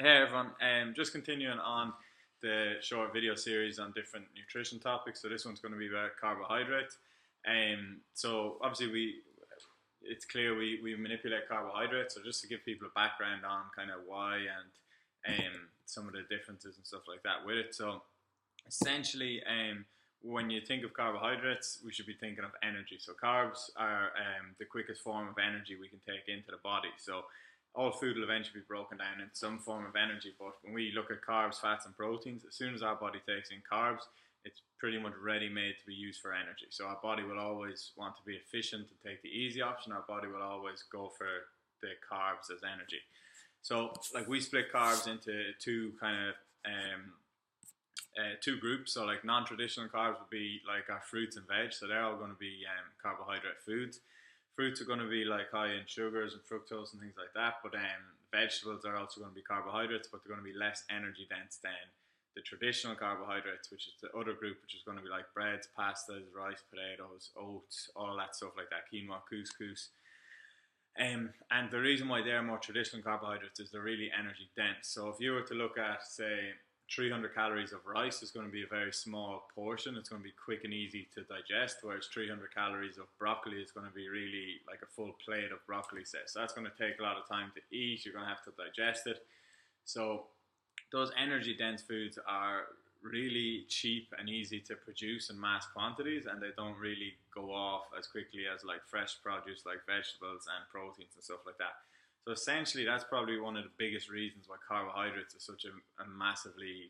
Hey everyone, just continuing on the short video series on different nutrition topics. So this one's going to be about carbohydrates. So obviously it's clear we manipulate carbohydrates. So just to give people a background on kind of why and some of the differences and stuff like that with it. So essentially, when you think of carbohydrates, we should be thinking of energy. So carbs are the quickest form of energy we can take into the body. So all food will eventually be broken down into some form of energy, but when we look at carbs, fats and proteins, as soon as our body takes in carbs, it's pretty much ready made to be used for energy. So our body will always want to be efficient and take the easy option. Our body will always go for the carbs as energy. So like we split carbs into two two groups. So like non-traditional carbs would be like our fruits and veg. So they're all going to be carbohydrate foods. Fruits are going to be like high in sugars and fructose and things like that, but vegetables are also going to be carbohydrates, but they're going to be less energy dense than the traditional carbohydrates, which is the other group, which is going to be like breads, pastas, rice, potatoes, oats, all that stuff like that, quinoa, couscous. And the reason why they're more traditional carbohydrates is they're really energy dense. So if you were to look at, say, 300 calories of rice is going to be a very small portion. It's going to be quick and easy to digest, whereas 300 calories of broccoli is going to be really like a full plate of broccoli, say. So that's going to take a lot of time to eat. You're going to have to digest it. So those energy dense foods are really cheap and easy to produce in mass quantities, and they don't really go off as quickly as like fresh produce like vegetables and proteins and stuff like that. So essentially, that's probably one of the biggest reasons why carbohydrates is such a massively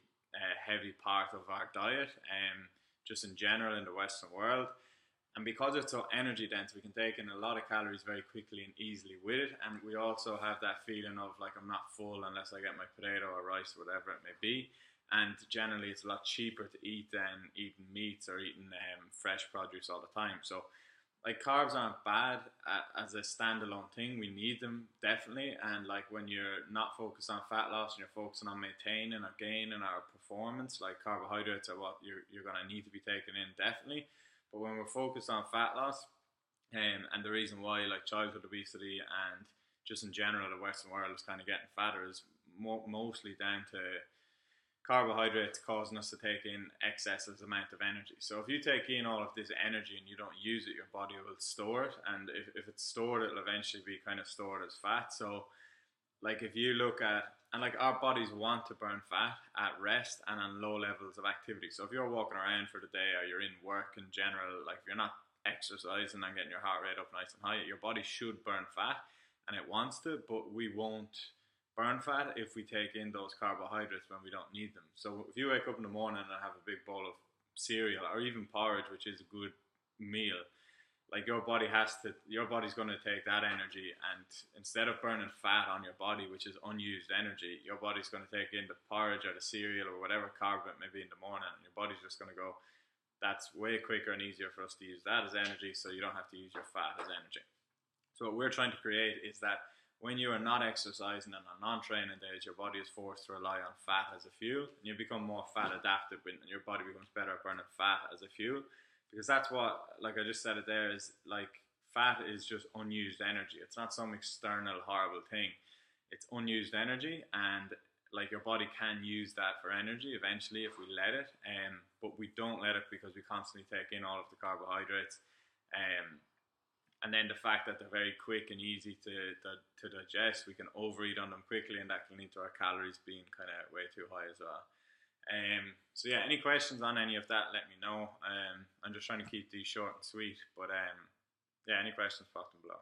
heavy part of our diet, just in general in the Western world. And because it's so energy dense, we can take in a lot of calories very quickly and easily with it. And we also have that feeling of like I'm not full unless I get my potato or rice or whatever it may be. And generally, it's a lot cheaper to eat than eating meats or eating fresh produce all the time. So like carbs aren't bad as a standalone thing. We need them definitely, and like when you're not focused on fat loss and you're focusing on maintaining or gaining our performance, like carbohydrates are what you're going to need to be taking in definitely. But when we're focused on fat loss, and the reason why like childhood obesity and just in general the Western world is kind of getting fatter is mostly down to carbohydrates causing us to take in excessive amount of energy. So if you take in all of this energy and you don't use it, your body will store it, and if it's stored, it'll eventually be kind of stored as fat. So like if you look at, and like our bodies want to burn fat at rest and on low levels of activity. So if you're walking around for the day or you're in work in general, like if you're not exercising and getting your heart rate up nice and high, your body should burn fat, and it wants to, but we won't burn fat if we take in those carbohydrates when we don't need them. So if you wake up in the morning and have a big bowl of cereal or even porridge, which is a good meal, like your body's going to take that energy, and instead of burning fat on your body, which is unused energy, your body's going to take in the porridge or the cereal or whatever carb it may be in the morning, and your body's just going to go, that's way quicker and easier for us to use that as energy, so you don't have to use your fat as energy. So what we're trying to create is that when you are not exercising and on non-training days, your body is forced to rely on fat as a fuel, and you become more fat adapted, and your body becomes better at burning fat as a fuel, because that's what, like I just said it there, is like fat is just unused energy. It's not some external horrible thing. It's unused energy, and like your body can use that for energy eventually if we let it, but we don't let it because we constantly take in all of the carbohydrates. And then the fact that they're very quick and easy to digest, we can overeat on them quickly, and that can lead to our calories being kind of way too high as well. So yeah, any questions on any of that, let me know. I'm just trying to keep these short and sweet, but yeah, any questions, pop them below.